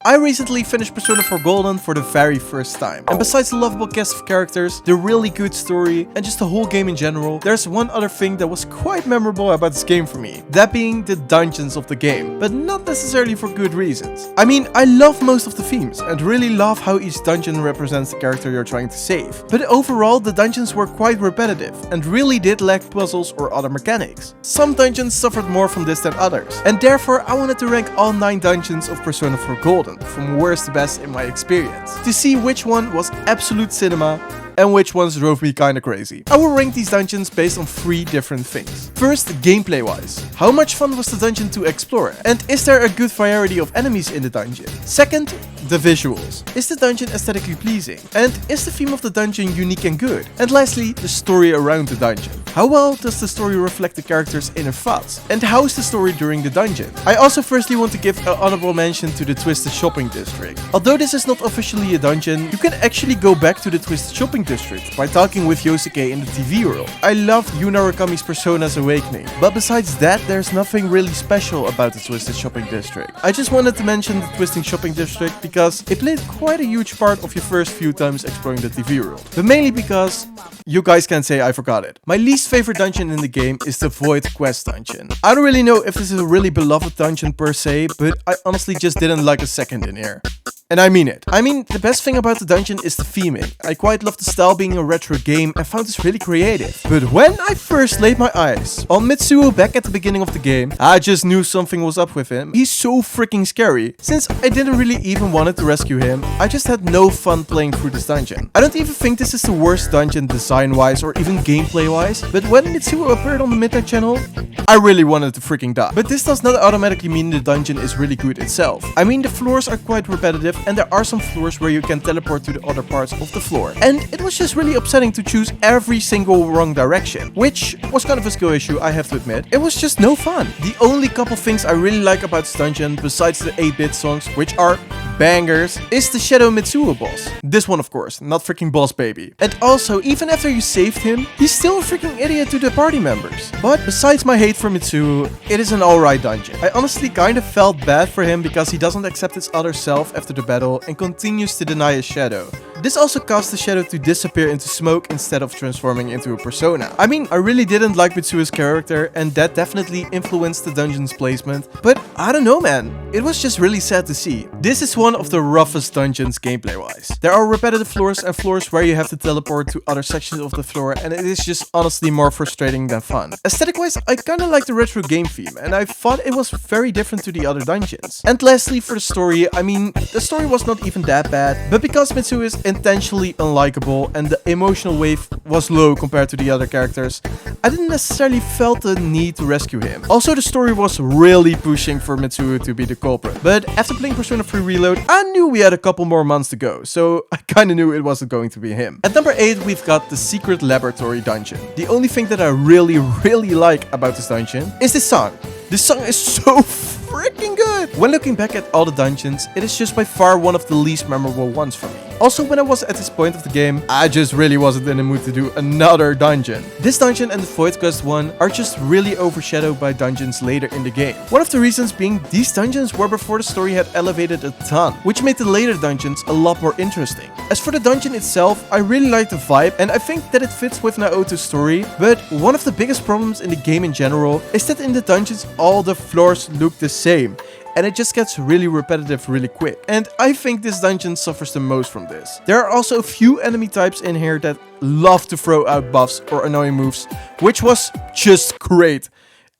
I recently finished Persona 4 Golden for the very first time, and besides the lovable cast of characters, the really good story, and just the whole game in general, there's one other thing that was quite memorable about this game for me, that being the dungeons of the game, but not necessarily for good reasons. I mean, I love most of the themes, and really love how each dungeon represents the character you're trying to save, but overall the dungeons were quite repetitive, and really did lack puzzles or other mechanics. Some dungeons suffered more from this than others, and therefore I wanted to rank all 9 dungeons of Persona 4 Golden, from worst to best in my experience, to see which one was absolute cinema and which ones drove me kinda crazy. I will rank these dungeons based on 3 different things. First, gameplay wise. How much fun was the dungeon to explore? And is there a good variety of enemies in the dungeon? Second, the visuals. Is the dungeon aesthetically pleasing? And is the theme of the dungeon unique and good? And lastly, the story around the dungeon. How well does the story reflect the character's inner thoughts? And how is the story during the dungeon? I also firstly want to give an honorable mention to the Twisted Shopping District. Although this is not officially a dungeon, you can actually go back to the Twisted Shopping District by talking with Yosuke in the TV world. I love Yu Narakami's Persona's Awakening, but besides that, there's nothing really special about the Twisted Shopping District. I just wanted to mention the Twisted Shopping District because it played quite a huge part of your first few times exploring the TV world, but mainly because you guys can say I forgot it. My least favorite dungeon in the game is the Void Quest dungeon. I don't really know if this is a really beloved dungeon per se, but I honestly just didn't like a second in here. And I mean it. I mean, the best thing about the dungeon is the theming. I quite love the style being a retro game and found this really creative. But when I first laid my eyes on Mitsuo back at the beginning of the game, I just knew something was up with him. He's so freaking scary. Since I didn't really even want to rescue him, I just had no fun playing through this dungeon. I don't even think this is the worst dungeon design-wise or even gameplay-wise, but when Mitsuo appeared on the Midnight Channel, I really wanted to freaking die. But this does not automatically mean the dungeon is really good itself. I mean, the floors are quite repetitive, and there are some floors where you can teleport to the other parts of the floor. And it was just really upsetting to choose every single wrong direction, which was kind of a skill issue, I have to admit. It was just no fun. The only couple things I really like about this dungeon, besides the 8-bit songs, which are bangers, is the Shadow Mitsuo boss. This one, of course, not freaking Boss Baby. And also, even after you saved him, he's still a freaking idiot to the party members. But besides my hate for Mitsuo, it is an alright dungeon. I honestly kind of felt bad for him because he doesn't accept his other self after the battle and continues to deny his shadow. This also caused the shadow to disappear into smoke instead of transforming into a persona. I mean, I really didn't like Mitsuo's character, and that definitely influenced the dungeon's placement, but I don't know, man. It was just really sad to see. This is one of the roughest dungeons gameplay-wise. There are repetitive floors and floors where you have to teleport to other sections of the floor, and it is just honestly more frustrating than fun. Aesthetic-wise, I kinda like the retro game theme, and I thought it was very different to the other dungeons. And lastly, for the story, I mean, the story was not even that bad, but because Mitsuo is intentionally unlikable and the emotional wave was low compared to the other characters, I didn't necessarily felt the need to rescue him. Also, the story was really pushing for Mitsuo to be the culprit, but after playing Persona 3 Reload, I knew we had a couple more months to go, so I kinda knew it wasn't going to be him. At number 8, we've got the Secret Laboratory dungeon. The only thing that I really like about this dungeon is this song. This song is so freaking good! When looking back at all the dungeons, it is just by far one of the least memorable ones for me. Also, when I was at this point of the game, I just really wasn't in the mood to do another dungeon. This dungeon and the Void Quest one are just really overshadowed by dungeons later in the game. One of the reasons being these dungeons were before the story had elevated a ton, which made the later dungeons a lot more interesting. As for the dungeon itself, I really like the vibe, and I think that it fits with Naoto's story, but one of the biggest problems in the game in general is that in the dungeons all the floors look the same, and it just gets really repetitive really quick. And I think this dungeon suffers the most from this. There are also a few enemy types in here that love to throw out buffs or annoying moves, which was just great.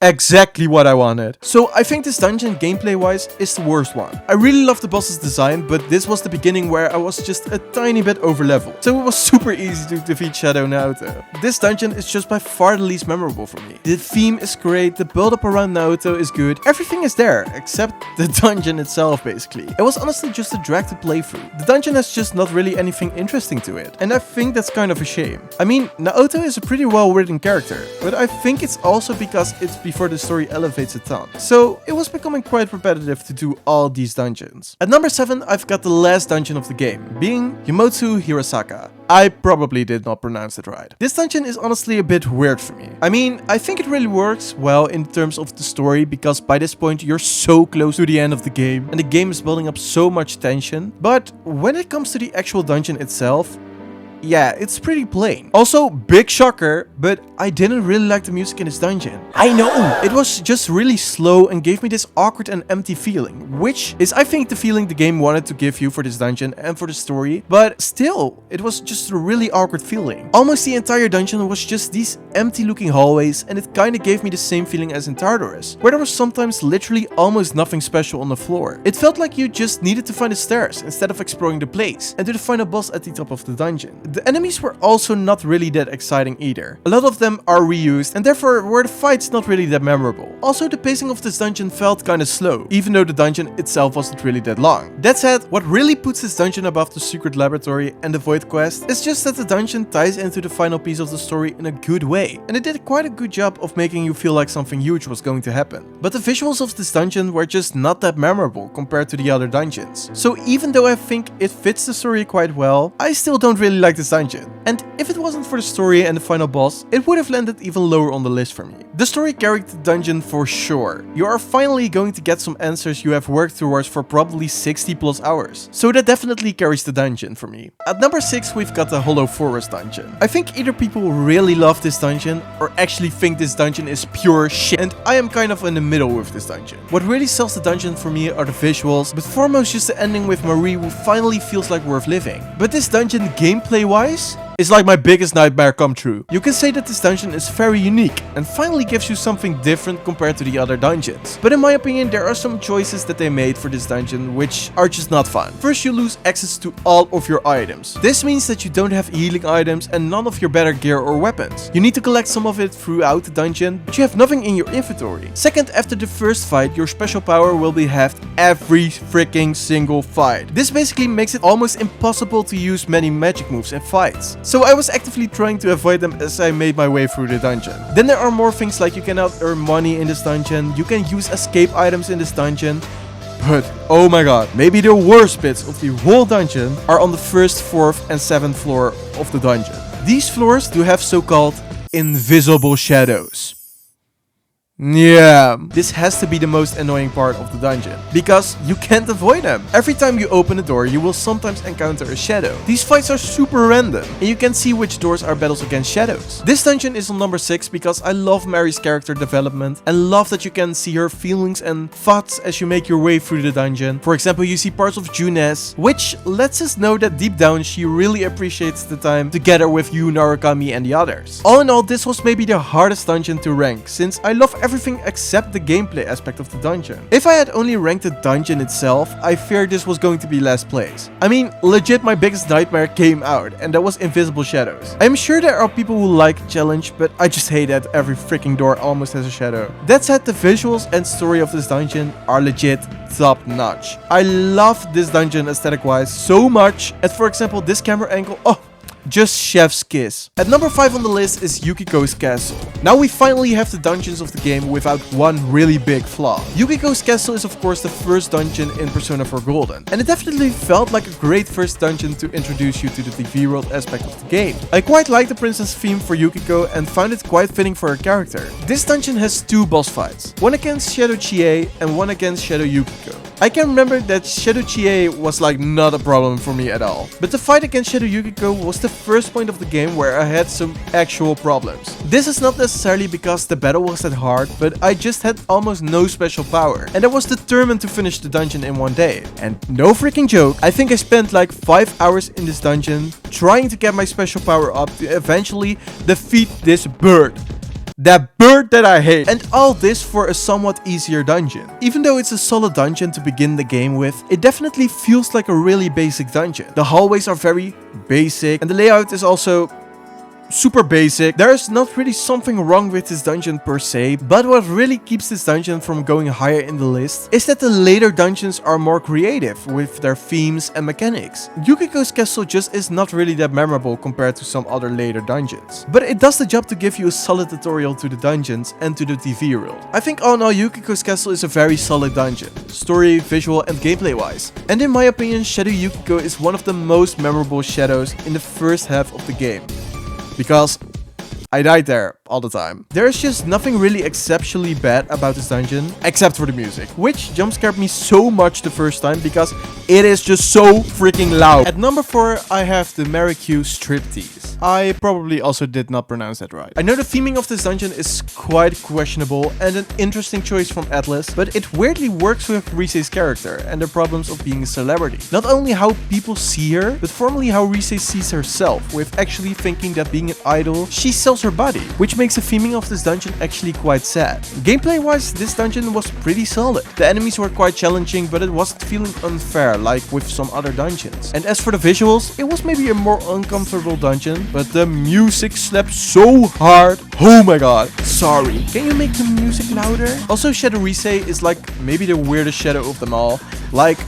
Exactly what I wanted. So I think this dungeon gameplay wise is the worst one. I really love the boss's design, but this was the beginning where I was just a tiny bit over leveled. So it was super easy to defeat Shadow Naoto. This dungeon is just by far the least memorable for me. The theme is great, the build up around Naoto is good, everything is there, except the dungeon itself basically. It was honestly just a drag to play through. The dungeon has just not really anything interesting to it, and I think that's kind of a shame. I mean, Naoto is a pretty well written character, but I think it's also because it's before the story elevates a ton. So it was becoming quite repetitive to do all these dungeons. At number 7, I've got the last dungeon of the game, being Yomotsu Hirosaka. I probably did not pronounce it right. This dungeon is honestly a bit weird for me. I mean, I think it really works well in terms of the story, because by this point you're so close to the end of the game and the game is building up so much tension. But when it comes to the actual dungeon itself, yeah, it's pretty plain. Also, big shocker, but I didn't really like the music in this dungeon. I know! It was just really slow and gave me this awkward and empty feeling, which is, I think, the feeling the game wanted to give you for this dungeon and for the story, but still, it was just a really awkward feeling. Almost the entire dungeon was just these empty looking hallways, and it kinda gave me the same feeling as in Tartarus, where there was sometimes literally almost nothing special on the floor. It felt like you just needed to find the stairs instead of exploring the place, and to the final boss at the top of the dungeon. The enemies were also not really that exciting either. A lot of them are reused, and therefore were the fights not really that memorable. Also, the pacing of this dungeon felt kinda slow, even though the dungeon itself wasn't really that long. That said, what really puts this dungeon above the secret laboratory and the void quest is just that the dungeon ties into the final piece of the story in a good way, and it did quite a good job of making you feel like something huge was going to happen. But the visuals of this dungeon were just not that memorable compared to the other dungeons. So even though I think it fits the story quite well, I still don't really like this dungeon. And if it wasn't for the story and the final boss, it would have landed even lower on the list for me. The story carried the dungeon for sure. You are finally going to get some answers you have worked towards for probably 60 plus hours. So that definitely carries the dungeon for me. At number 6, we've got the Hollow Forest dungeon. I think either people really love this dungeon or actually think this dungeon is pure shit, and I am kind of in the middle with this dungeon. What really sells the dungeon for me are the visuals, but foremost just the ending with Marie, who finally feels like worth living. But this dungeon gameplay wise is like my biggest nightmare come true. You can say that this dungeon is very unique and finally gives you something different compared to the other dungeons. But in my opinion, there are some choices that they made for this dungeon which are just not fun. First, you lose access to all of your items. This means that you don't have healing items and none of your better gear or weapons. You need to collect some of it throughout the dungeon, but you have nothing in your inventory. Second, after the first fight, your special power will be halved every freaking single fight. This basically makes it almost impossible to use many magic moves in fights. So I was actively trying to avoid them as I made my way through the dungeon. Then there are more things, like you cannot earn money in this dungeon, you can use escape items in this dungeon. But oh my god, maybe the worst bits of the whole dungeon are on the 1st, 4th and 7th floor of the dungeon. These floors do have so-called invisible shadows. Yeah, this has to be the most annoying part of the dungeon, because you can't avoid them. Every time you open a door, you will sometimes encounter a shadow. These fights are super random, and you can see which doors are battles against shadows. This dungeon is on number 6 because I love Mary's character development, and love that you can see her feelings and thoughts as you make your way through the dungeon. For example, you see parts of Junes, which lets us know that deep down she really appreciates the time together with you, Narukami, and the others. All in all, this was maybe the hardest dungeon to rank, since I love everything except the gameplay aspect of the dungeon. If I had only ranked the dungeon itself, I feared this was going to be last place. I mean, legit my biggest nightmare came out, and that was invisible shadows. I'm sure there are people who like challenge, but I just hate that every freaking door almost has a shadow. That said, the visuals and story of this dungeon are legit top notch. I love this dungeon aesthetic wise so much, and for example this camera angle, oh, just chef's kiss. At number 5 on the list is Yukiko's castle. Now we finally have the dungeons of the game without one really big flaw. Yukiko's castle is of course the first dungeon in Persona 4 Golden, and it definitely felt like a great first dungeon to introduce you to the TV world aspect of the game. I quite like the princess theme for Yukiko and found it quite fitting for her character. This dungeon has 2 boss fights, one against Shadow Chie and one against Shadow Yukiko. I can remember that Shadow Chie was like not a problem for me at all, but the fight against Shadow Yukiko was the first point of the game where I had some actual problems. This is not necessarily because the battle was that hard, but I just had almost no special power, and I was determined to finish the dungeon in one day. And no freaking joke, I think I spent like 5 hours in this dungeon trying to get my special power up to eventually defeat this bird. That bird that I hate. And all this for a somewhat easier dungeon. Even though it's a solid dungeon to begin the game with, it definitely feels like a really basic dungeon. The hallways are very basic and the layout is also super basic. There's not really something wrong with this dungeon per se, but what really keeps this dungeon from going higher in the list is that the later dungeons are more creative with their themes and mechanics. Yukiko's castle just is not really that memorable compared to some other later dungeons, but it does the job to give you a solid tutorial to the dungeons and to the TV world. I think all in all, Yukiko's castle is a very solid dungeon, story, visual and gameplay wise. And in my opinion, Shadow Yukiko is one of the most memorable shadows in the first half of the game. Because I died there all the time. There's just nothing really exceptionally bad about this dungeon, except for the music, which jump scared me so much the first time because it is just so freaking loud. At number 4, I have the Marikyu Striptease. I probably also did not pronounce that right. I know the theming of this dungeon is quite questionable and an interesting choice from Atlas, but it weirdly works with Rise's character and the problems of being a celebrity. Not only how people see her, but formally how Rise sees herself, with actually thinking that being an idol, she sells her body, which makes the theming of this dungeon actually quite sad. Gameplay wise, this dungeon was pretty solid. The enemies were quite challenging, but it wasn't feeling unfair like with some other dungeons. And as for the visuals, it was maybe a more uncomfortable dungeon, but the music slapped so hard. Oh my god. Sorry. Can you make the music louder? Also, Shadow Rise is like maybe the weirdest shadow of them all. Like,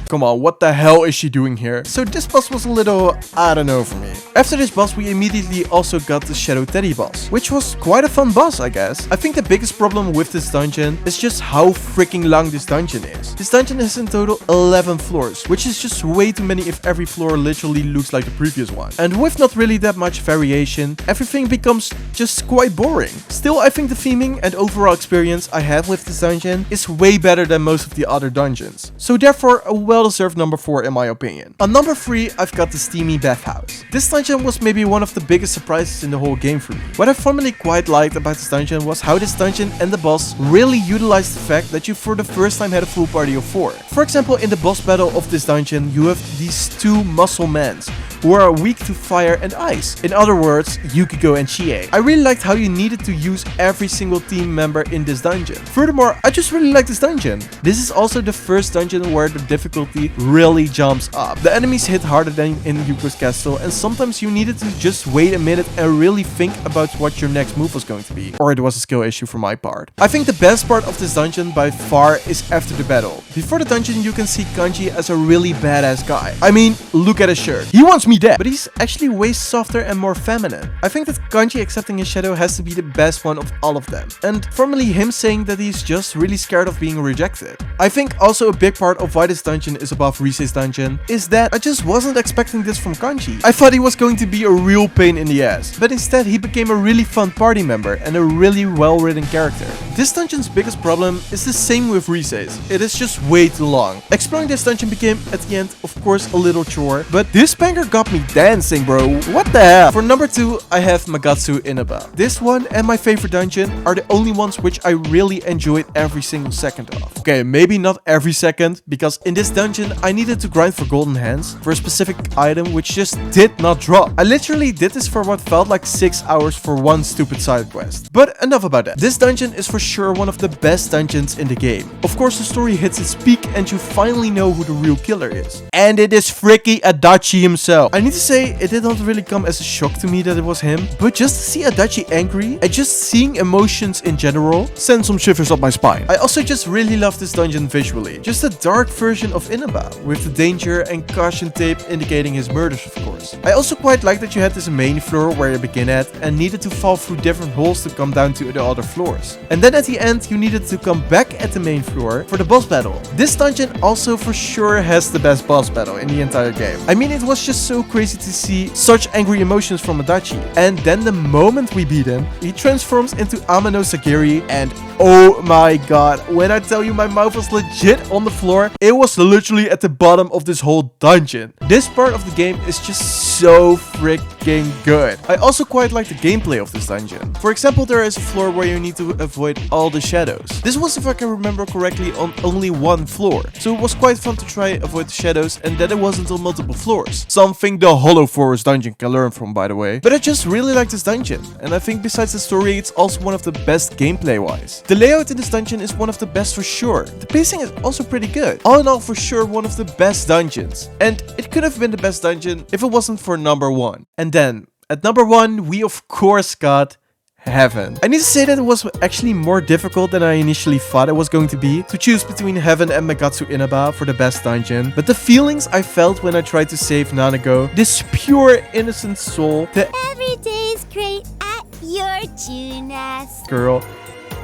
come on, what the hell is she doing here? So this boss was a little, I don't know for me. After this boss, we immediately also got the Shadow Teddy boss, which was quite a fun boss, I guess. I think the biggest problem with this dungeon is just how freaking long this dungeon is. This dungeon has in total 11 floors, which is just way too many if every floor literally looks like the previous one. And with not really that much variation, everything becomes just quite boring. Still, I think the theming and overall experience I have with this dungeon is way better than most of the other dungeons. So therefore, a well-deserved number 4 in my opinion. On number 3, I've got the Steamy Bathhouse. This dungeon was maybe one of the biggest surprises in the whole game for me. What I formerly quite liked about this dungeon was how this dungeon and the boss really utilized the fact that you for the first time had a full party of 4. For example, in the boss battle of this dungeon, you have these 2 muscle men who are weak to fire and ice. In other words, Yukiko and Chie. I really liked how you needed to use every single team member in this dungeon. Furthermore, I just really like this dungeon. This is also the first dungeon where the difficulty really jumps up. The enemies hit harder than in Yukiko's castle, and sometimes you needed to just wait a minute and really think about what your next move was going to be. Or it was a skill issue for my part. I think the best part of this dungeon by far is after the battle. Before the dungeon, you can see Kanji as a really badass guy. I mean, look at his shirt. He wants me dead, but he's actually way softer and more feminine. I think that Kanji accepting his shadow has to be the best one of all of them. And formally him saying that he's just really scared of being rejected. I think also a big part of why this dungeon is above Rise's dungeon is that I just wasn't expecting this from Kanji. I thought he was going to be a real pain in the ass, but instead he became a really fun party member and a really well-written character. This dungeon's biggest problem is the same with Rise's. It is just way too long. Exploring this dungeon became, at the end, of course, a little chore, but this banger got me dancing, bro. What the hell? For number 2, I have Magatsu Inaba. This one and my favorite dungeon are the only ones which I really enjoyed every single second of. Okay, maybe not every second, because in this dungeon I needed to grind for golden hands for a specific item which just did not drop. I literally did this for what felt like 6 hours for one stupid side quest. But enough about that. This dungeon is for sure one of the best dungeons in the game. Of course, the story hits its peak and you finally know who the real killer is. And it is freaky Adachi himself. I need to say, it did not really come as a shock to me that it was him, but just to see Adachi angry and just seeing emotions in general sent some shivers up my spine. I also just really love this dungeon visually. Just a dark version of Inaba, with the danger and caution tape indicating his murders, of course. I also quite like that you had this main floor where you begin at and needed to fall through different holes to come down to the other floors. And then at the end you needed to come back at the main floor for the boss battle. This dungeon also for sure has the best boss battle in the entire game. I mean, it was just so crazy to see such angry emotions from Adachi. And then the moment we beat him, he transforms into Amano Sagiri, and oh my god, when I tell you my mouth was legit on the floor, it was literally at the bottom of this whole dungeon. This part of the game is just so freaking good. I also quite like the gameplay of this dungeon. For example, there is a floor where you need to avoid all the shadows. This was, if I can remember correctly, on only one floor. So it was quite fun to try avoid the shadows, and then it wasn't on multiple floors. Something the Hollow Forest dungeon can learn from, by the way. But I just really like this dungeon, and I think besides the story, it's also one of the best gameplay wise. The layout in this dungeon is one of the best for sure. The pacing is also pretty good. All in all, for sure, one of the best dungeons. And it could have been the best dungeon if it wasn't for number 1. And then, At number 1, we of course got Heaven. I need to say that it was actually more difficult than I initially thought it was going to be to choose between Heaven and Megatsu Inaba for the best dungeon, but the feelings I felt when I tried to save Nanago, this pure innocent soul, the every day's great at your Junas girl,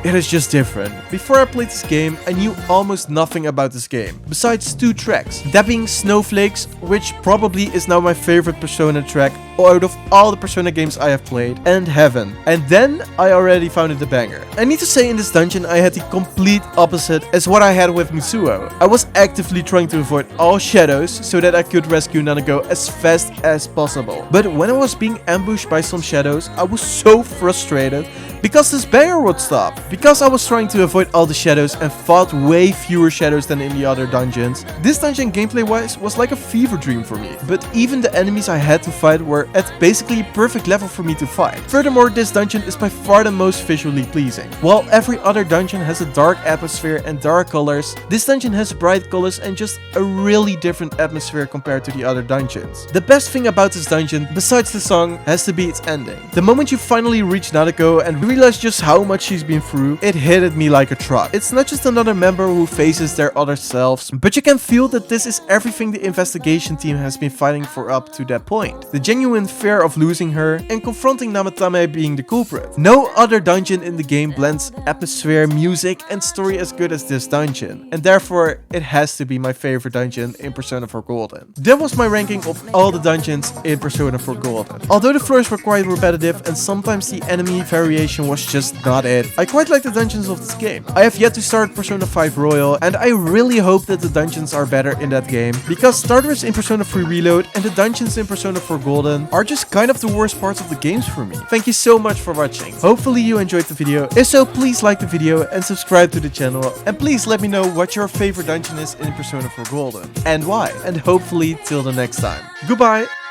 it is just different. Before I played this game, I knew almost nothing about this game, besides 2 tracks. That being Snowflakes, which probably is now my favorite Persona track out of all the Persona games I have played, and Heaven. And then I already found it a banger. I need to say in this dungeon I had the complete opposite as what I had with Mitsuo. I was actively trying to avoid all shadows so that I could rescue Nanago as fast as possible. But when I was being ambushed by some shadows, I was so frustrated because this banger would stop. Because I was trying to avoid all the shadows and fought way fewer shadows than in the other dungeons, this dungeon gameplay wise was like a fever dream for me. But even the enemies I had to fight were at basically a perfect level for me to fight. Furthermore, this dungeon is by far the most visually pleasing. While every other dungeon has a dark atmosphere and dark colors, this dungeon has bright colors and just a really different atmosphere compared to the other dungeons. The best thing about this dungeon, besides the song, has to be its ending. The moment you finally reach Nadeko and realize just how much she's been through, it hit at me like a truck. It's not just another member who faces their other selves, but you can feel that this is everything the investigation team has been fighting for up to that point. The genuine fear of losing her and confronting Namatame being the culprit. No other dungeon in the game blends atmosphere, music, and story as good as this dungeon, and therefore it has to be my favorite dungeon in Persona 4 Golden. That was my ranking of all the dungeons in Persona 4 Golden. Although the floors were quite repetitive and sometimes the enemy variation was just not it, I quite like the dungeons of this game. I have yet to start Persona 5 Royal, and I really hope that the dungeons are better in that game, because starters in Persona 3 Reload and the dungeons in Persona 4 Golden are just kind of the worst parts of the games for me. Thank you so much for watching. Hopefully you enjoyed the video. If so, please like the video and subscribe to the channel, and please let me know what your favorite dungeon is in Persona 4 Golden and why, and hopefully till the next time. Goodbye!